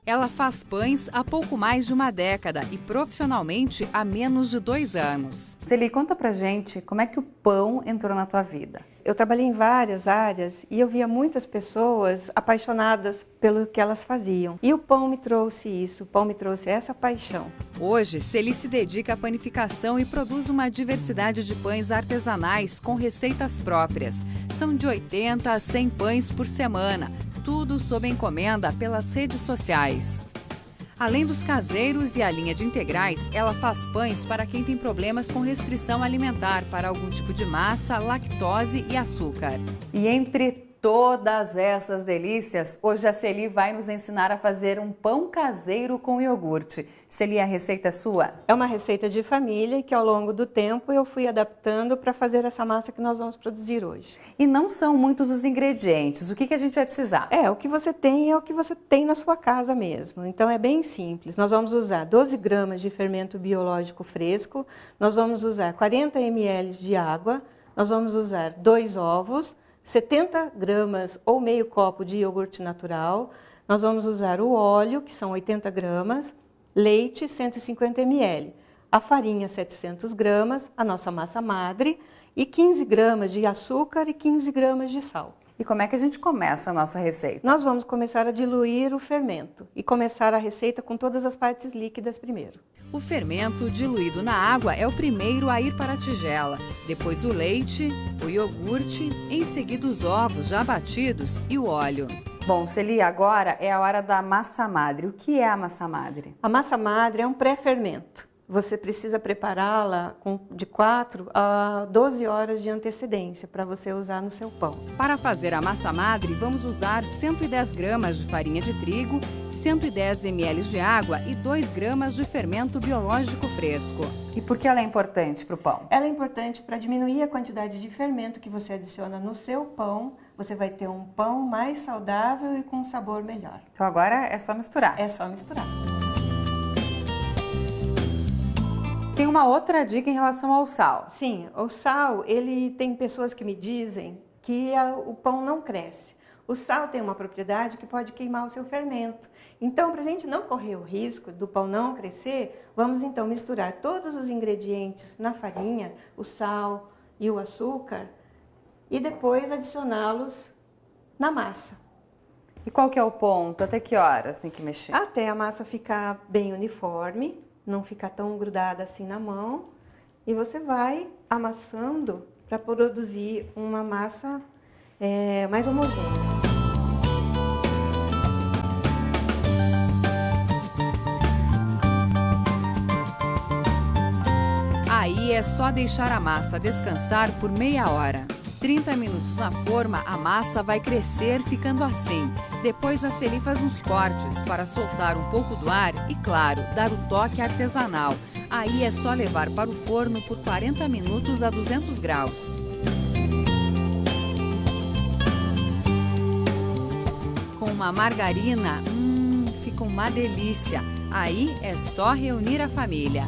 Ela faz pães há pouco mais de uma década e profissionalmente há menos de 2 anos. Celi, conta pra gente como é que o pão entrou na tua vida. Eu trabalhei em várias áreas e eu via muitas pessoas apaixonadas pelo que elas faziam. E o pão me trouxe isso, o pão me trouxe essa paixão. Hoje, Celi se dedica à panificação e produz uma diversidade de pães artesanais com receitas próprias. São de 80 a 100 pães por semana, tudo sob encomenda pelas redes sociais. Além dos caseiros e a linha de integrais, ela faz pães para quem tem problemas com restrição alimentar para algum tipo de massa, lactose e açúcar. E entre todas essas delícias, hoje a Celi vai nos ensinar a fazer um pão caseiro com iogurte. Celi, a receita é sua? É uma receita de família e que ao longo do tempo eu fui adaptando para fazer essa massa que nós vamos produzir hoje. E não são muitos os ingredientes. O que a gente vai precisar? O que você tem é o que você tem na sua casa mesmo. Então é bem simples. Nós vamos usar 12 gramas de fermento biológico fresco, nós vamos usar 40 ml de água, nós vamos usar 2 ovos, 70 gramas ou meio copo de iogurte natural, nós vamos usar o óleo, que são 80 gramas, leite, 150 ml, a farinha, 700 gramas, a nossa massa madre e 15 gramas de açúcar e 15 gramas de sal. E como é que a gente começa a nossa receita? Nós vamos começar a diluir o fermento e começar a receita com todas as partes líquidas primeiro. O fermento diluído na água é o primeiro a ir para a tigela, depois o leite, o iogurte, em seguida os ovos já batidos e o óleo. Bom, Celi, agora é a hora da massa madre. O que é a massa madre? A massa madre é um pré-fermento. Você precisa prepará-la de 4 a 12 horas de antecedência para você usar no seu pão. Para fazer a massa madre, vamos usar 110 gramas de farinha de trigo, 110 ml de água e 2 gramas de fermento biológico fresco. E por que ela é importante para o pão? Ela é importante para diminuir a quantidade de fermento que você adiciona no seu pão. Você vai ter um pão mais saudável e com um sabor melhor. Então agora é só misturar. É só misturar. Tem uma outra dica em relação ao sal. Sim, o sal, tem pessoas que me dizem que o pão não cresce. O sal tem uma propriedade que pode queimar o seu fermento. Então, para a gente não correr o risco do pão não crescer, vamos então misturar todos os ingredientes na farinha, o sal e o açúcar, e depois adicioná-los na massa. E qual que é o ponto? Até que horas tem que mexer? Até a massa ficar bem uniforme, não ficar tão grudada assim na mão, e você vai amassando para produzir uma massa mais homogênea. Aí é só deixar a massa descansar por meia hora. 30 minutos na forma, a massa vai crescer ficando assim. Depois a Celi faz uns cortes para soltar um pouco do ar e, claro, dar o toque artesanal. Aí é só levar para o forno por 40 minutos a 200 graus. Com uma margarina, fica uma delícia. Aí é só reunir a família.